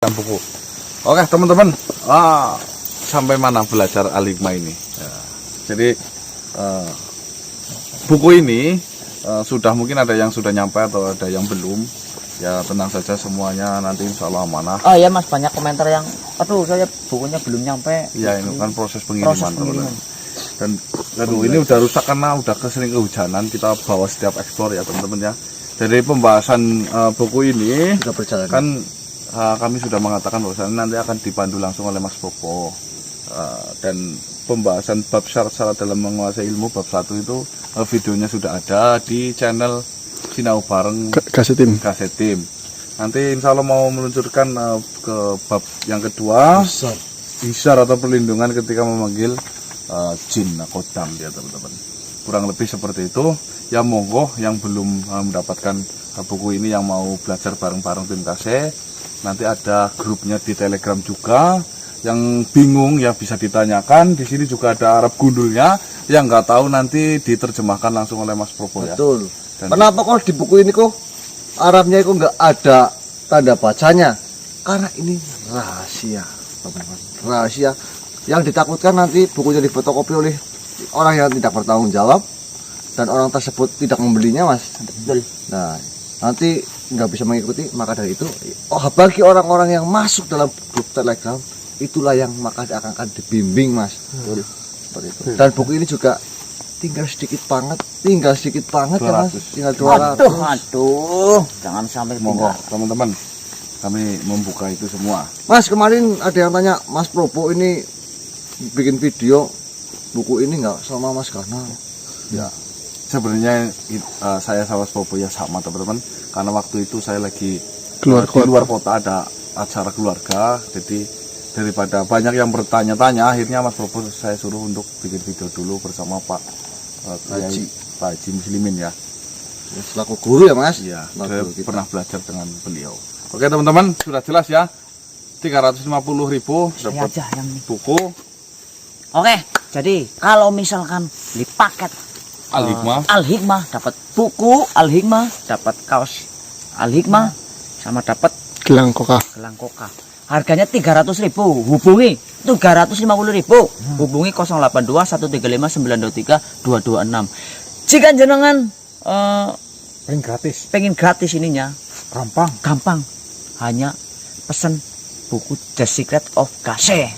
buku. Oke teman-teman, sampai mana belajar Al-Hikmah ini ya. Jadi buku ini sudah mungkin ada yang sudah nyampe atau ada yang belum ya, tenang saja semuanya nanti insya Allah amanah. Oh ya mas, banyak komentar yang aduh saya bukunya belum nyampe ya. Ini kan proses pengiriman, teman-teman. Dan aduh ini udah rusak karena udah kesering kehujanan, kita bawa setiap ekspor ya teman-teman ya. Dari pembahasan buku ini sudah berjalan kan kami sudah mengatakan bahwa nanti akan dipandu langsung oleh Mas Popo, dan pembahasan bab syarat-syarat dalam menguasai ilmu bab 1 itu videonya sudah ada di channel Sinau Bareng Kasetim. Nanti insya Allah mau meluncurkan ke bab yang kedua, Isar atau perlindungan ketika memanggil jin kodam ya teman-teman. Kurang lebih seperti itu ya. Monggo yang belum mendapatkan buku ini, yang mau belajar bareng-bareng tim Kase, nanti ada grupnya di Telegram juga. Yang bingung ya bisa ditanyakan. Di sini juga ada Arab gundulnya. Yang nggak tahu nanti diterjemahkan langsung oleh Mas Propo ya. Betul. Kenapa kok di buku ini kok Arabnya itu nggak ada tanda bacanya? Karena ini rahasia, teman-teman. Rahasia yang ditakutkan nanti bukunya difotokopi oleh orang yang tidak bertanggung jawab dan orang tersebut tidak membelinya, mas. betul. Nah, nanti nggak bisa mengikuti. Maka dari itu, bagi orang-orang yang masuk dalam grup Telegram, itulah yang maka akan dibimbing, mas. Betul. Seperti itu. Dan buku ini juga tinggal sedikit banget ya, mas. Tinggal 200. Aduh, jangan sampai Monggo tinggal. teman-teman, kami membuka itu semua. Mas, kemarin ada yang tanya, Mas Propo ini bikin video buku ini nggak sama Mas Karna? Ya, sebenarnya saya sama Mas Popo ya sama teman-teman, karena waktu itu saya lagi di luar kota, ada acara keluarga. Jadi daripada banyak yang bertanya-tanya, akhirnya Mas Popo saya suruh untuk bikin video dulu bersama Pak Haji Muslimin ya. Selaku guru ya, mas? Iya, saya pernah belajar dengan beliau. Oke teman-teman, sudah jelas ya. 350.000 dapat yang buku Oke, jadi kalau misalkan di paket Al-Hikmah dapat buku Al-Hikmah, dapat kaos Al-Hikmah, sama dapat gelang koka. Harganya 300.000. Hubungi 350.000. Hubungi 082 135 923 226. Jika jenengan pengen gratis ininya, gampang. Hanya pesan buku The Secret of Kase.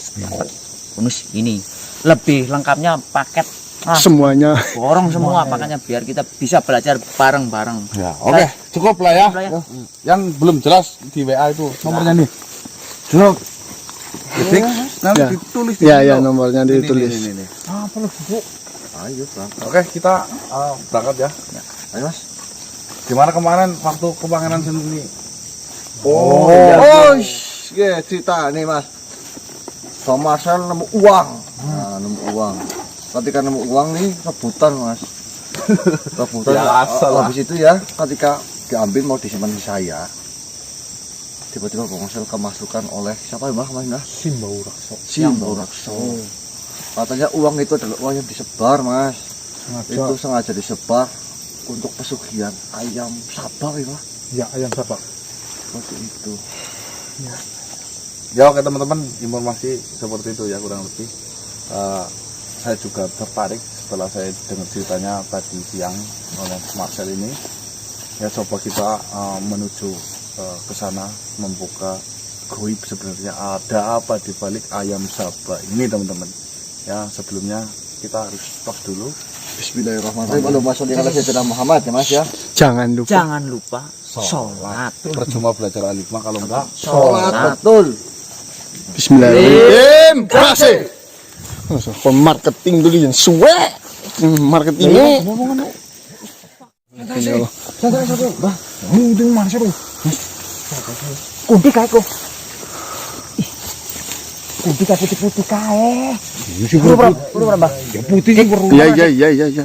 Bonus ini. Lebih lengkapnya paket semuanya borong semua paketnya biar kita bisa belajar bareng-bareng. ya. Oke, cukup lah ya. Yang belum jelas di WA itu nomornya nih. Jok. Ketik nanti Ya. ditulis di ya situ. ya nomornya ditulis. Ini. Perlu buku. Ayo, Bang. Oke, kita berangkat ya. Ayo, mas. Gimana kemarin waktu ke Pangeran sendiri? Ya, cerita nih, mas. Sama saya nemu uang. Nah, nemu uang. Ketika nemu uang nih, rebutan, mas. Rebutan. Biasa lah. Habis itu ya, ketika diambil mau disimpan di saya, tiba-tiba ponsel kemasukan oleh siapa ya, mas? Simbau Rakso. Katanya uang itu adalah uang yang disebar, mas. Itu sengaja disebar untuk pesugihan ayam sabak ya, mas. Ya, ayam sabak. Seperti itu. Ya oke teman-teman, informasi seperti itu ya kurang lebih. Saya juga tertarik setelah saya dengar ceritanya tadi siang oleh Marcel ini. Ya coba kita menuju ke sana, membuka goib sebenarnya ada apa di balik ayam sabak ini teman-teman. Ya sebelumnya kita harus tos dulu. Bismillahirrahmanirrahim. Allahumma sholli ala sayyidina Muhammad ya, mas ya. Jangan lupa sholat. Percuma belajar Al-Hikmah kalau enggak Sholat betul. Bismillahirrahmanirrahim. Kasih. Kon marketing dulu yang suwe. Marketingnya. Bah, mudeng mana sih, Kunti kae kok. Kunti kae putih-putih kae. Bro, Mbak. ya putih Iya.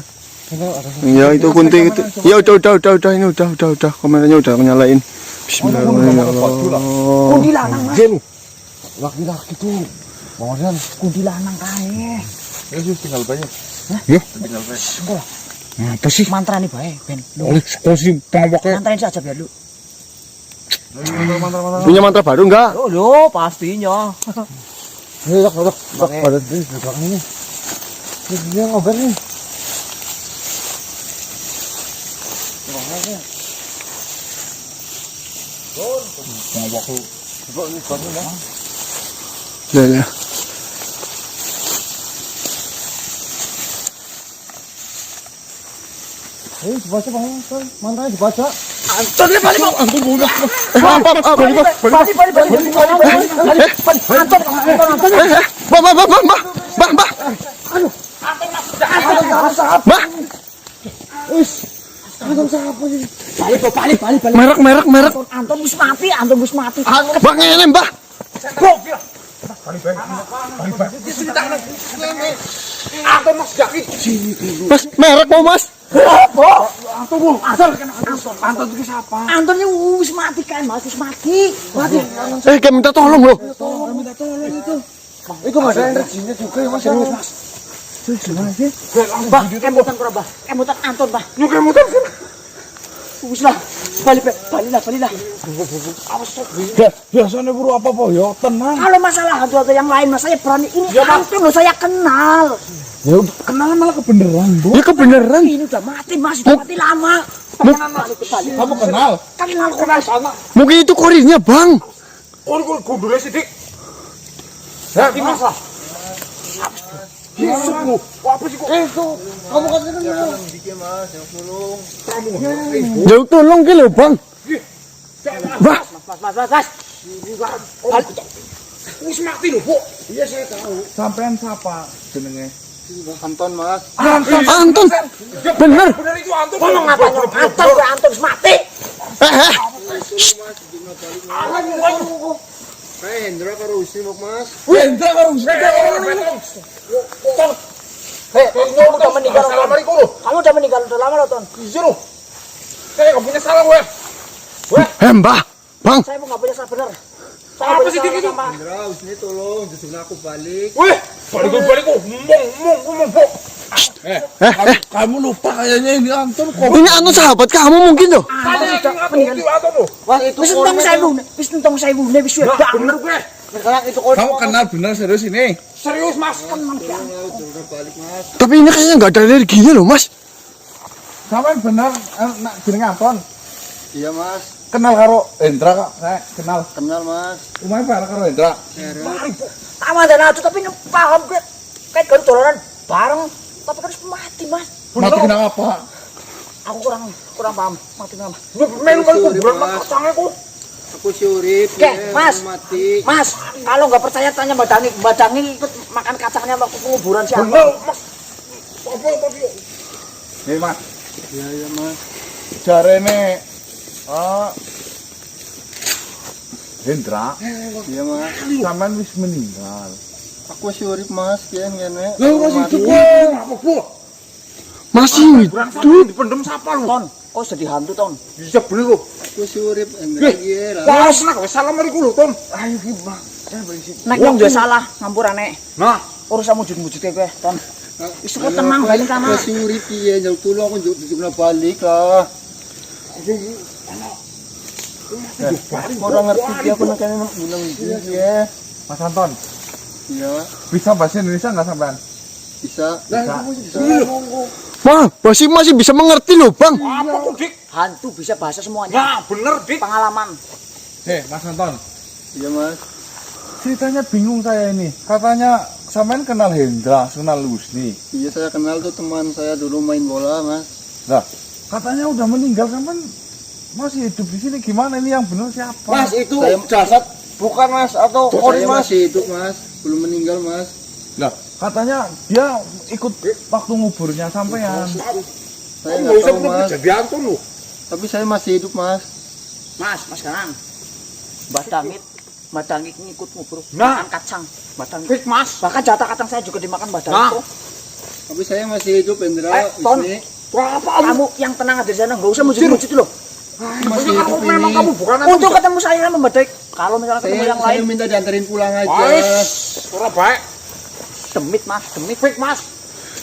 Ya itu kunti itu. Ya udah ini udah komentarnya udah nyalain. Bismillahirrahmanirrahim. Kunti lanang, Mas. laki-laki tuh. Bang Kunti lanang kae. ya tinggal banyak. Ya. Tinggal banyak. Apa sih? Mantra nih bae, Ben. Oleh sekolah sih pengawaknya. Mantrain saja biar lu. Punya mantra baru enggak? Oh, loh, pastinya. Ini dok, pada di belakang ini. Ini dia ngobrol nih. Ya, ya. Dibaca bang, mantranya dibaca. Anton ya balik. Antum udah. Balik. Merek. Anton wis mati. Bang ini, Mbah. Mas, merek mau Mas? Anton ini wis mati kan, Mas, wis mati. Kayak minta tolong loh. Itu nggak ada energinya juga ya mas. Serius mas. Bah, kemutan kura, Bah. Kemutan Anton, Bah. Lu kemutan kan? Wis lah. Balilah. Biasanya buru apa ya? Tenang. Kalau masalah hantu yang lain, Mas, saya berani. Ini Anton loh, saya kenal. Ya kenal malah kebeneran, Bu. Ya kebeneran. Ini udah mati, Mas, udah mati lama. Kamu kenal? Kenal sama. Mungkin itu korirnya, Bang. Oh, gundulnya sidik. Ya, gimana? Apa sih kok? Kamu kan kenal. Jauh tolong ke lo, Bang. Bah, Mas. Wis mati lho, Bu. Iya, saya tahu. Sampean siapa jenenge? Anton mas. Anton. Bener. Bener itu Anton. Ngomong apa? Anton wis mati. Hendra karo Usni mau mas. Wendra karo Kamu udah meninggal. Kamu udah meninggal udah lama loh, Ton. Iya loh. Saya nggak punya salah, gue. Mbah. Bang. Saya mau nggak punya salah bener. Saya Apa punya sih salah gitu? sama. Hendra Usni tolong justru aku balik. Weh, balik kok. Ngomong, Bu. Kamu lupa kayaknya ini Anton kok. Ini Anton sahabat kamu mungkin loh. Anton sudah meninggal. Anton loh. Wah itu Wis entong saya bu, wis sudah Bener gue. sekarang itu kode. Kamu kenal bener serius ini? Serius, Mas. Udah balik mas. Tapi ini kayaknya nggak ada energinya loh, Mas. Sampean bener nak jeneng Anton. Iya mas. Kenal karo Hendra kok. Saya kenal. Kenal mas. Umumnya bareng karo Hendra. Sama dan aku tapi paham gue. Kayak kan dolanan bareng, tapi kan mati, Mas. Mati kenapa? Aku kurang paham mati kenapa. Melu kali kuburan mak kacangnya kok. Aku si Urip. Oke, Mas. Mati. Mas, kalau nggak percaya tanya Mbak Dangi ikut makan kacangnya waktu penguburan siapa? Bener, Mas. Apa tadi? Nih, Mas. Iya mas. Jarene Hendra, Iya mas. sampean wis meninggal. Aku si Urip mas. Kian kene. Lah masih hidup kok. Apa, Bu? Masih Kuburan hidup dipendem siapa lu? Ton, kok jadi hantu, Ton? Bisa bener lu. Aku si Urip. Hendra iya lah. Wah, senang wis salam mari lu, Ton. Ayo gimana? Nek wong dia salah, ngampurane. Nah, Urusan wujud-wujud kayak Ton. Isu kok tenang balik sama. Aku si Urip iya. Jauh tolong aku juga balik lah. Orang ngerti dia aku nak kena bilang iya. Mas Anton, Iya bisa bahasa Indonesia nggak sampean? bisa. Wah, masih bisa mengerti loh, Bang. Apa kok, Dik? Hantu bisa bahasa semuanya. Nah, bener, Dik. Pengalaman. Mas Anton, Iya mas. ceritanya bingung saya ini. Katanya sampean kenal Hendra, kenal Lusni. Iya saya kenal tuh teman saya dulu main bola mas. Nah, katanya udah meninggal, sampean masih hidup di sini. Gimana ini yang benar siapa? Mas itu jasad bukan mas atau kori mas? Masih hidup mas, belum meninggal mas. Lah, katanya dia ikut waktu nguburnya sampean. Saya nggak tahu mas. Jadi Anton lu. Tapi saya masih hidup mas. Mas Kanang. Mbak Dangit ngikut ngubur Nah. makan kacang. Mbak Dangit, Mas. Bahkan jatah kacang saya juga dimakan Mbak Dangit. Nah. Kok. Tapi saya masih hidup Hendra. Ton. Wisni. Kamu yang tenang ada di sana, nggak usah mujud-mujud loh. Masih hidup ini. bukan Untuk ketemu saya sama Mbak Dangit. Kalau misalnya ketemu yang Saya lain, minta dianterin pulang aja. ora baik. demit Mas, demit fake Mas.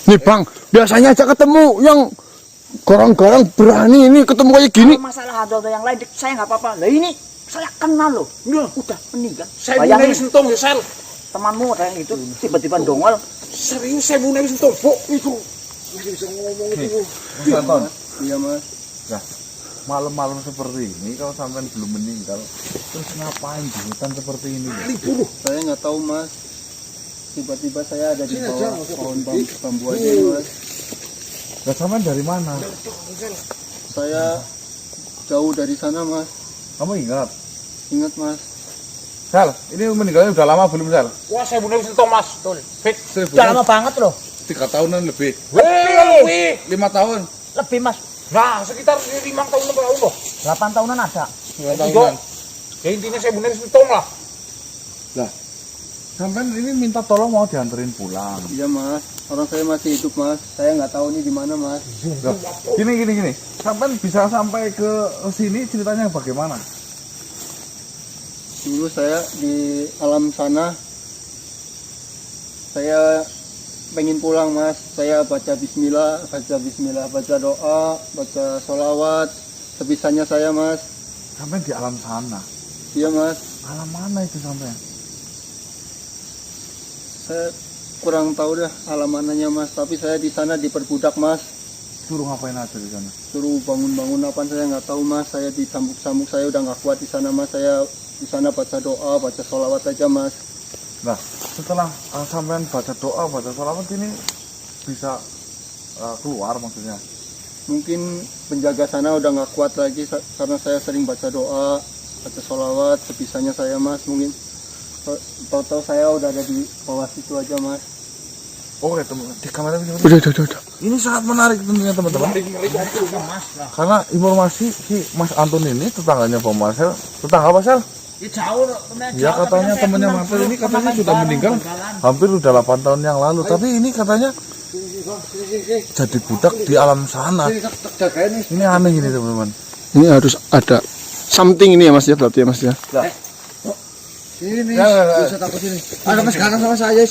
Nih, Bang, biasanya aja ketemu yang garang-garang berani ini ketemu kayak gini. Kalau masalah hantu yang lain, saya nggak apa-apa. Lah ini Saya kenal loh. Udah meninggal. Saya mau Bayangin, sentung ya, Sel. temanmu ada yang itu tiba-tiba dongol. Serius saya mau sentung, Bu. Itu. Mas Anton, Iya mas. malam-malam seperti ini kalau sampean belum meninggal, terus ngapain di hutan seperti ini? Saya nggak tahu mas. Tiba-tiba saya ada di bawah pohon bambu aja mas. Lah sampean dari mana? Saya jauh dari sana mas. Kamu ingat? Ingat mas. Sal, ini meninggalnya udah lama belum, Sal? Wah, saya mau sentung, Mas. Betul. Fix. Udah lama banget loh. 3 tahunan lebih. Wih. 5 tahun. Lebih mas. Nah, sekitar 5 tahun loh. 8 tahunan ada. 5 tahunan. Ya intinya saya mau sentung lah. Sampean ini minta tolong mau dianterin pulang. Iya mas. Orang saya masih hidup mas. Saya nggak tahu ini di mana mas. Loh, gini. Sampean bisa sampai ke sini ceritanya bagaimana? Dulu saya di alam sana. Saya pengen pulang mas. Saya baca bismillah, baca doa, baca sholawat. Sebisanya saya mas. Sampean di alam sana. Iya mas. Alam mana itu sampean? Saya kurang tahu dah alam mananya mas. Tapi saya di sana diperbudak mas. Suruh ngapain aja di sana? Suruh bangun-bangun apa saya nggak tahu mas. Saya dicambuk-cambuk, saya udah nggak kuat di sana mas. Saya di sana baca doa, baca sholawat aja mas. Nah, setelah sampean baca doa, baca sholawat ini bisa keluar maksudnya. Mungkin penjaga sana udah nggak kuat lagi karena saya sering baca doa, baca sholawat, sebisanya saya mas. Mungkin tahu-tahu saya udah ada di bawah situ aja mas. Oke teman, di kamera ini. Udah. Ini sangat menarik tentunya teman-teman. Karena informasi si Mas Anton ini tetangganya Pak Marcel, tetangga Pak Marcel. Ya jauh loh. Ya katanya temannya Marcel ini katanya sudah meninggal hampir udah 8 tahun yang lalu. Tapi ini katanya jadi budak di alam sana. Ini aneh ini teman-teman. Ini harus ada something ini ya mas ya berarti ya mas ya. Ini bisa takut ini. Ada mas sekarang sama saya.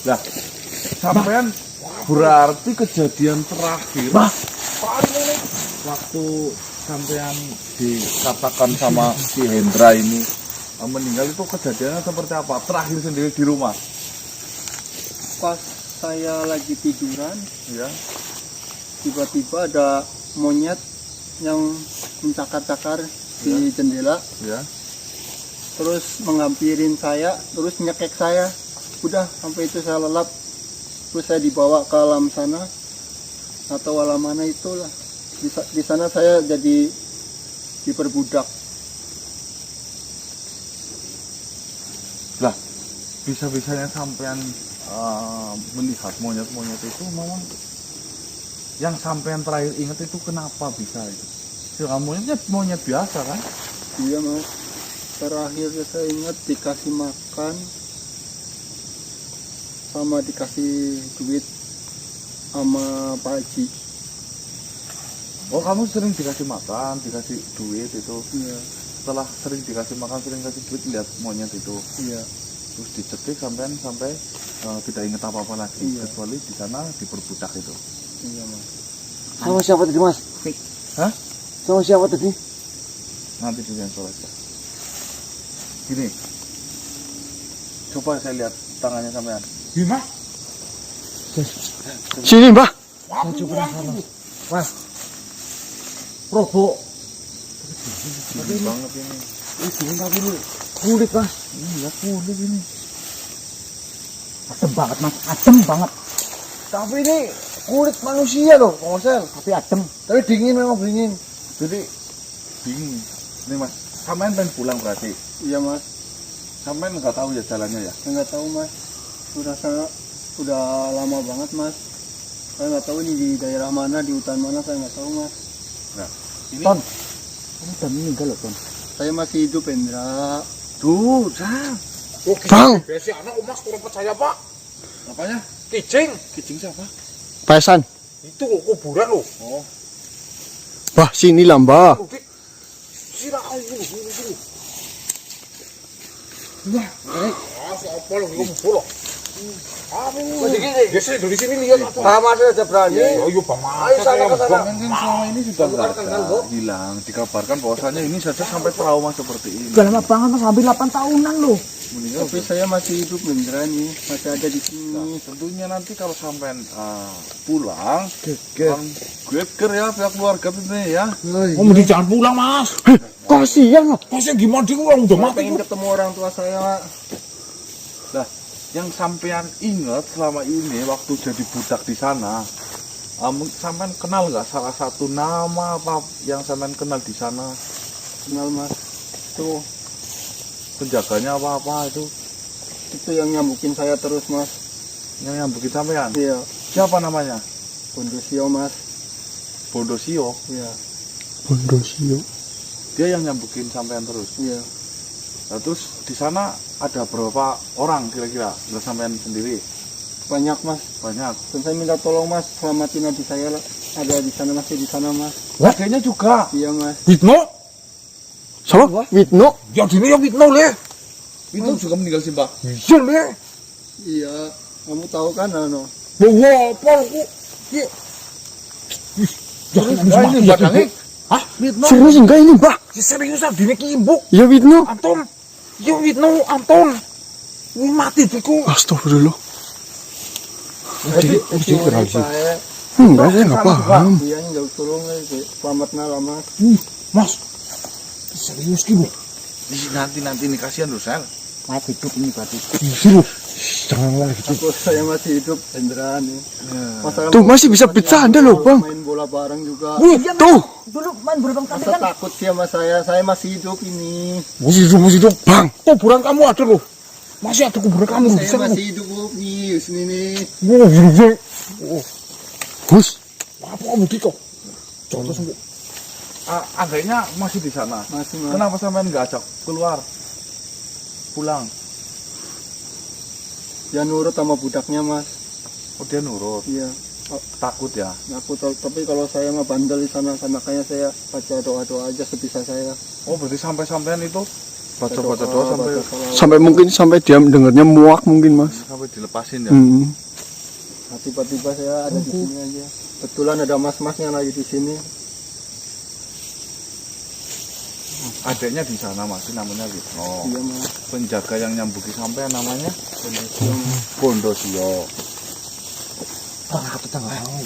Lah, sampean berarti kejadian terakhir waktu sampean dikatakan sama si Hendra ini meninggal itu kejadiannya seperti apa? Terakhir sendiri di rumah. Pas saya lagi tiduran, Ya. tiba-tiba ada monyet yang mencakar-cakar di jendela, Ya. terus menghampirin saya, terus nyekek saya. Udah sampai itu saya lelap, terus saya dibawa ke alam sana atau alam mana itulah. Di sana saya jadi diperbudak. Lah, bisa-bisanya sampean melihat monyet-monyet itu memang yang sampean terakhir ingat itu kenapa bisa itu? Ya, monyet biasa kan? Iya mas. Terakhir saya ingat dikasih makan sama dikasih duit sama Pak Haji. Oh, kamu sering dikasih makan, dikasih duit itu. Iya, Setelah sering dikasih makan, sering kasih duit, lihat monyet itu. iya, Terus dicekik sampai tidak ingat apa-apa lagi. Iya. Kecuali di sana diperbudak itu. iya mas. Sama siapa tadi mas? Hah? Sama siapa tadi? Nanti di sensor aja. Gini. Coba saya lihat tangannya sampean. Gimana? Sini mbah. Robo. Gini banget ini. Kulit mas. Iya, kulit ini. Adem banget mas. Adem banget. Tapi ini kulit manusia loh, Pak Marcel. Tapi adem. Tapi dingin memang dingin. Jadi bingung. Ini mas, sampean pengen pulang berarti. Iya mas. Sampean nggak tahu ya jalannya ya. Saya nggak tahu mas. Udah lama banget mas. Saya nggak tahu ini di daerah mana, di hutan mana, saya nggak tahu mas. Nah, ini Ton. Kamu udah meninggal loh Ton. Saya masih hidup Hendra. tuh, Sam. Bang. Biasa anak Mas kurang percaya, Pak. Apanya? Kijing. Kijing siapa? Pesan. Itu loh, kuburan loh. Oh, Bah sini lah mbah. Loh, Dik. Silakan sini. Wah, siapa loh, ini kumpul loh. Aduh. Ya saya dari sini lihat apa. Pak Mas aja berani. Ayo Bang Mas. Ayo sana ke sana. Kan selama ini sudah nggak ada, hilang. Dikabarkan bahwasannya ini saja sampai trauma seperti ini. Udah lama banget Mas, hampir 8 tahunan loh. Tapi saya masih hidup beneran nih, masih ada di sini. Tentunya nanti kalau sampai pulang, kan geger ya pihak keluarga ini ya. Oh, mending jangan pulang Mas. Kasihan lah. Masnya gimana dia orang udah Saya mati. pengen ketemu orang tua saya, Pak. Yang sampean ingat selama ini waktu jadi budak di sana, sampean kenal nggak salah satu nama apa yang sampean kenal di sana? Kenal Mas. Tuh, Penjaganya apa itu? itu yang nyambukin saya terus Mas. Yang nyambukin sampean? Iya, Siapa namanya? Bondosio Mas. Bondosio. Iya, Bondosio. Dia yang nyambukin sampean terus. iya. Nah, terus di sana ada berapa orang kira-kira? Nggak sampean sendiri? Banyak Mas. Banyak. Dan saya minta tolong Mas, selamatin adik saya lah. Ada di sana, masih di sana Mas. Adanya juga. Iya Mas. Witno? Siapa? Witno. Ya dini ya Witno le. Itu juga meninggal sih, Mbak. Iya le. Iya, kamu tahu kan Ano? Bawa apa aku? Iya. Jangan ini batangnya. Hah? Witno? Serius enggak ini, Mbak? Ya serius ah dini kimbuk. Ya Witno. Anton. Ya Witno Anton. Ini mati diku. Astagfirullah. Jadi kenal sih. Enggak, saya enggak paham. Iya, nggak tolong selamat malam Mas. Mas. Serius ki, Bu. Nanti nih kasihan loh, Sel. Mayat hidup ini berarti. Iya, jangan ngomong gitu. Aku saya masih hidup beneran nih. Masalah Tuh, masih bisa bercanda loh, Bang. Main bola bareng juga. Tuh, Dulu main berulang kali Masa kan. takut sih sama saya masih hidup ini. Masih hidup. Bang. Kuburan kamu ada loh. Masih ada kuburan kamu di Saya sana. masih hidup nih, sini nih. Oh, iya. Hus. Apa kamu diko? Contoh sembuh. Adanya masih di sana. Masih Mas. Kenapa sampean nggak ajak keluar? Pulang. Ya nurut sama budaknya Mas. Oh, dia nurut. Iya. Takut ya. Aku tahu, tapi kalau saya mah bandel di sana, makanya saya baca doa-doa aja sebisa saya. Oh, berarti sampai-sampean itu baca-baca doa sampai baca salawat. Sampai dia dengarnya muak mungkin, Mas. sampai dilepasin ya. Nah, tiba-tiba saya ada di sini aja. Kebetulan ada mas-masnya lagi di sini. Adanya di sana masih namanya Witno. Iya Mas. Penjaga yang nyambuki sampean namanya Bondosio. Pernah tetangga mau.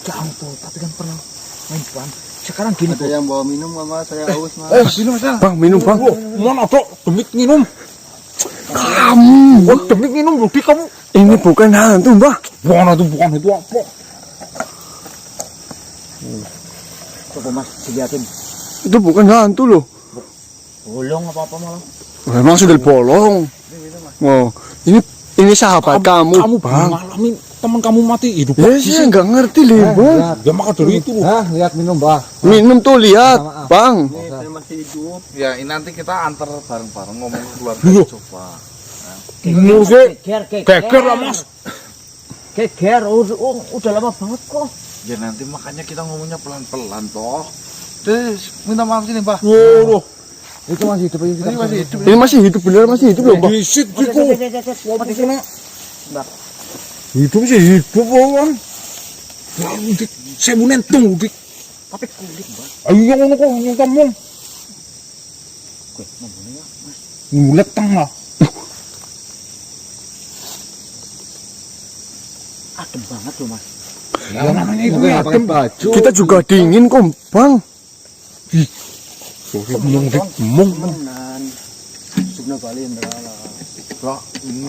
Jangan tuh, tapi kan pernah main puan. Sekarang gini, Ada yang bawa minum nggak Mas? Saya haus Mas. Minum Sel. Bang, minum, Bang. Mana tuh? Demi minum. Kamu. Oh, demi minum loh, di kamu. Ini bukan hantu, Mbak. Bukan itu apa? coba Mas dilihatin. Itu bukan hantu loh. Bolong apa-apa malah. Memang sudah bolong. Oh, ini sahabat kamu, Kamu Bang. ngalamin teman kamu mati hidup. Ya, saya nggak ngerti, Bang. Ya maka dari itu loh. Lihat minum Bah. Minum tuh, lihat, Bang. Nih, saya masih hidup. Ya, ini nanti kita antar bareng-bareng ngomong keluar Iya. coba. Menurut saya, Geger lah Mas. Geger, udah lama banget kok. Ya nanti makanya kita ngomongnya pelan-pelan toh. Terus minta maaf sini, Mbak. Loh, Itu masih hidup ini. Ini masih hidup. Ini masih hidup, bener masih hidup loh, Bang. disit diku. Apa di sini? Hidup sih hidup kan. Ya udik, saya mau nentung udik. Tapi kulit, Mbak. Ayo yang ngono kok yang kamu. Oke, mampunya ya, Mas. Ngulet tengah. Adem banget loh, Mas. Ya namanya itu adem. Kita juga dingin kok, Bang. Mung dik mung. Temenan. Subna Bali ndrala. Lah,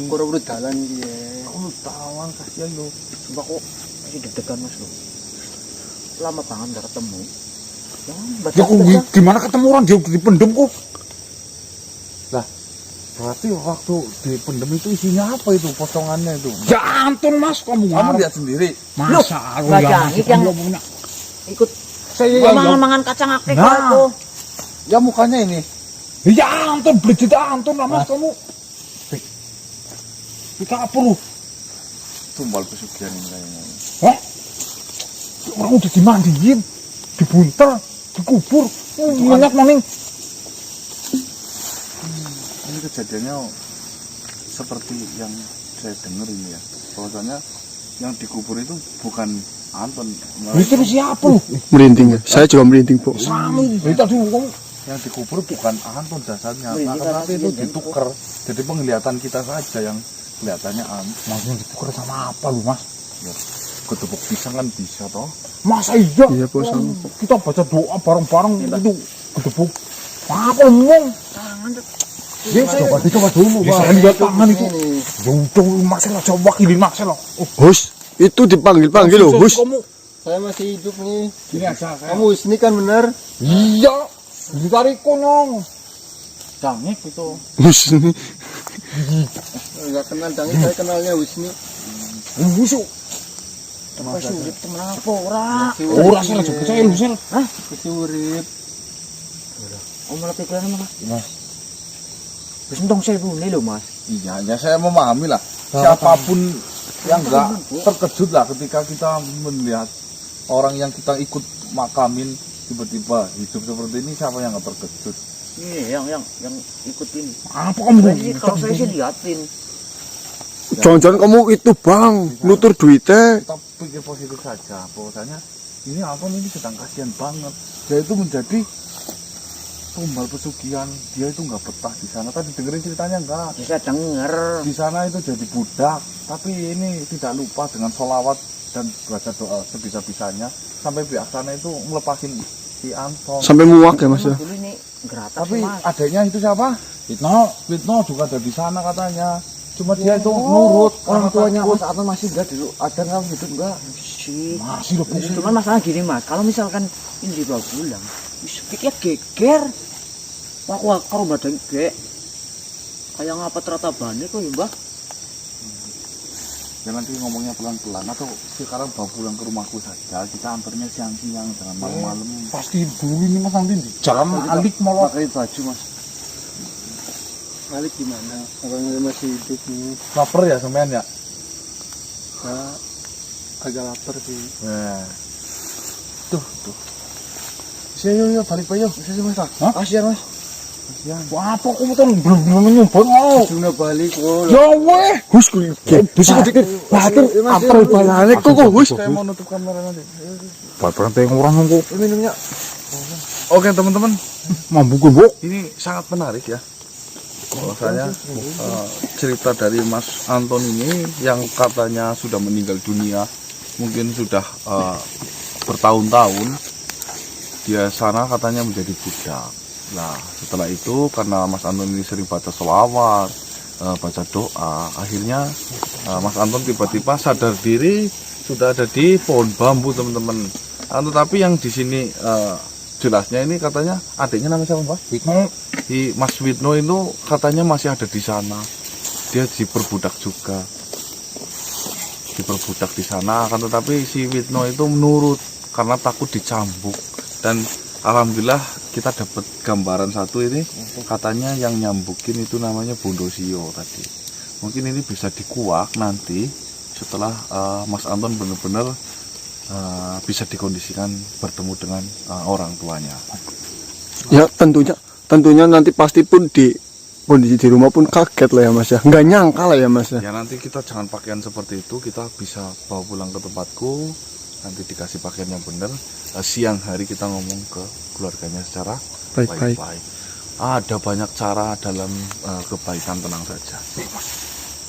Kurang urut dalan dia. kamu tawang kasihan lo. Coba kok masih deg-degan, Mas loh. Lama banget nggak ketemu. Ya, baca Ya kok gimana ketemu orang dia dipendem kok. Berarti waktu di pendem itu isinya apa itu potongannya itu? Ya Anton Mas, kamu Kamu ngarep. lihat sendiri. Masa aku Lah, yang jangan, masih yang- kamu punya. ikut Saya mangan kacang akik Nah. itu. Ya mukanya ini. Ya Anton, beli kita Anton lah Mas kamu. Kita apa lu? Tumbal pesugihan ini kayaknya. Hah? Orang udah dimandiin, dibuntel, dikubur. Minyak maning. Ini kejadiannya seperti yang saya dengar ini ya, bahwasanya yang dikubur itu bukan Anton. Itu siapa lu? Merinding ya. Saya juga merinding, Bu. Sama berita dulu kamu. Yang dikubur bukan Anton jasadnya, tapi itu ditukar. Jadi penglihatan kita saja yang kelihatannya Anton. Maksudnya ditukar sama apa lu, Mas? Ya, ketepuk pisang kan bisa toh. Masa iya? Iya, Bu, sama. Kita baca doa bareng-bareng itu gedebuk. Apa ngomong? Ya, coba dulu, Pak. Saya lihat tangan itu. Jauh-jauh Marcel, coba wakilin Marcel. Oh, Hus, itu dipanggil-panggil loh, Hus. kamu. Saya masih hidup nih. Ini aja saya. Kamu Husni kan bener? Iya. Ditarik konong. Dangik itu. Hus ini. Enggak kenal Dangit, saya kenalnya Husni. Busuk. Apa sih urip temen apa ora? Ora sih aja percaya lu, Sel. Hah? Masih urip. Om malah pikiran apa? Mas. Wis entong 1000 nih lho, Mas. Iya, ya saya memahami lah. Siapapun yang enggak terkejut lah ketika kita melihat orang yang kita ikut makamin tiba-tiba hidup seperti ini, siapa yang enggak terkejut? Iya, yang ikut ini. Apa kamu? Ini kalau saya sih liatin. Jangan-jangan kamu itu, Bang, nutur duitnya. Kita pikir positif saja, bahwasanya ini Anton ini sedang kasihan banget. Dia itu menjadi tumbal pesugihan, dia itu nggak betah di sana. Tadi dengerin ceritanya enggak? Bisa denger. Di sana itu jadi budak, tapi ini tidak lupa dengan sholawat dan baca doa sebisa-bisanya sampai pihak sana itu melepasin si Anton. Sampai muak ya, Mas ya. Dulu ini geratak Tapi Mas. adanya itu siapa? Fitno juga ada di sana katanya. Cuma dia itu Nurut orang karena tuanya takut. Mas Anton masih enggak dulu. Ada enggak hidup enggak? Sih. Masih loh, Cuman masalah gini, Mas. Kalau misalkan ini dibawa pulang, wis pikir geger. Aku karo badan gek. Kayak ngapa tertabane kok ya, Mbah? Ya nanti ngomongnya pelan-pelan atau sekarang bawa pulang ke rumahku saja. Kita antarnya siang-siang, jangan malam-malam. pasti dulu ini Mas nanti di jalan alik malah. Pakai baju Mas. Alik gimana? Orangnya masih hidup nih. Lapar ya semen ya? Ya, agak lapar sih. Nah. Tuh. Yuk, balik Pak, yuk. Bisa sih Mas. Hah? Kasihan Mas. Wah, apa kamu tuh belum nyoba mau? Sudah balik. Oh, Ya weh. Hus, kuwi. Bisa dikit. Batin antar balik kok, Hus. Saya mau nutup kamera nanti. Bapak pengen orang kok. minumnya. Oke teman-teman, Mampu gue, Bu. ini sangat menarik ya. Bahwasanya cerita dari Mas Anton ini yang katanya sudah meninggal dunia, mungkin sudah bertahun-tahun dia sana katanya menjadi budak. Nah setelah itu karena Mas Anton ini sering baca sholawat, baca doa, akhirnya Mas Anton tiba-tiba sadar diri sudah ada di pohon bambu teman-teman. Tetapi yang di sini jelasnya ini katanya adiknya namanya siapa Pak? Fitno. Si Mas Witno itu katanya masih ada di sana. Dia diperbudak juga. Diperbudak di sana, akan tetapi si Witno itu menurut karena takut dicambuk. Dan alhamdulillah kita dapat gambaran satu ini, katanya yang nyambukin itu namanya Bondosio tadi. Mungkin ini bisa dikuak nanti setelah Mas Anton benar-benar bisa dikondisikan bertemu dengan orang tuanya. Ya, tentunya nanti pasti pun di kondisi di rumah pun kaget lah ya, Mas ya. Nggak nyangka lah ya, Mas ya. Ya nanti kita jangan pakaian seperti itu, kita bisa bawa pulang ke tempatku, nanti dikasih pakaian yang benar. Siang hari kita ngomong ke keluarganya secara Baik-baik. Ada banyak cara dalam kebaikan, tenang saja.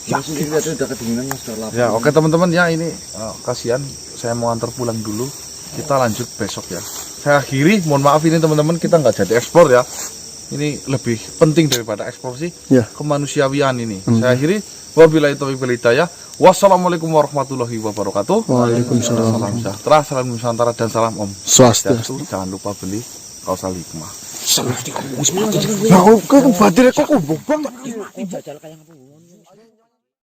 Ya, sendiri lihat udah kedinginan Mas, udah lapar. Ya oke teman-teman ya, ini kasihan saya mau antar pulang dulu. Kita lanjut besok ya. Saya akhiri, mohon maaf ini teman-teman, kita nggak jadi ekspor ya. Ini lebih penting daripada ekspor sih, Ya. kemanusiaan ini. Saya akhiri, wabillahi taufiq wal hidayah. Wassalamualaikum warahmatullahi wabarakatuh. Waalaikumsalam. Salam sejahtera, salam Nusantara dan salam Om Swastiastu. Jangan lupa beli kausal hikmah. Salah di kamu. Ya, oke, batin kok bang. Jajal kayak apa?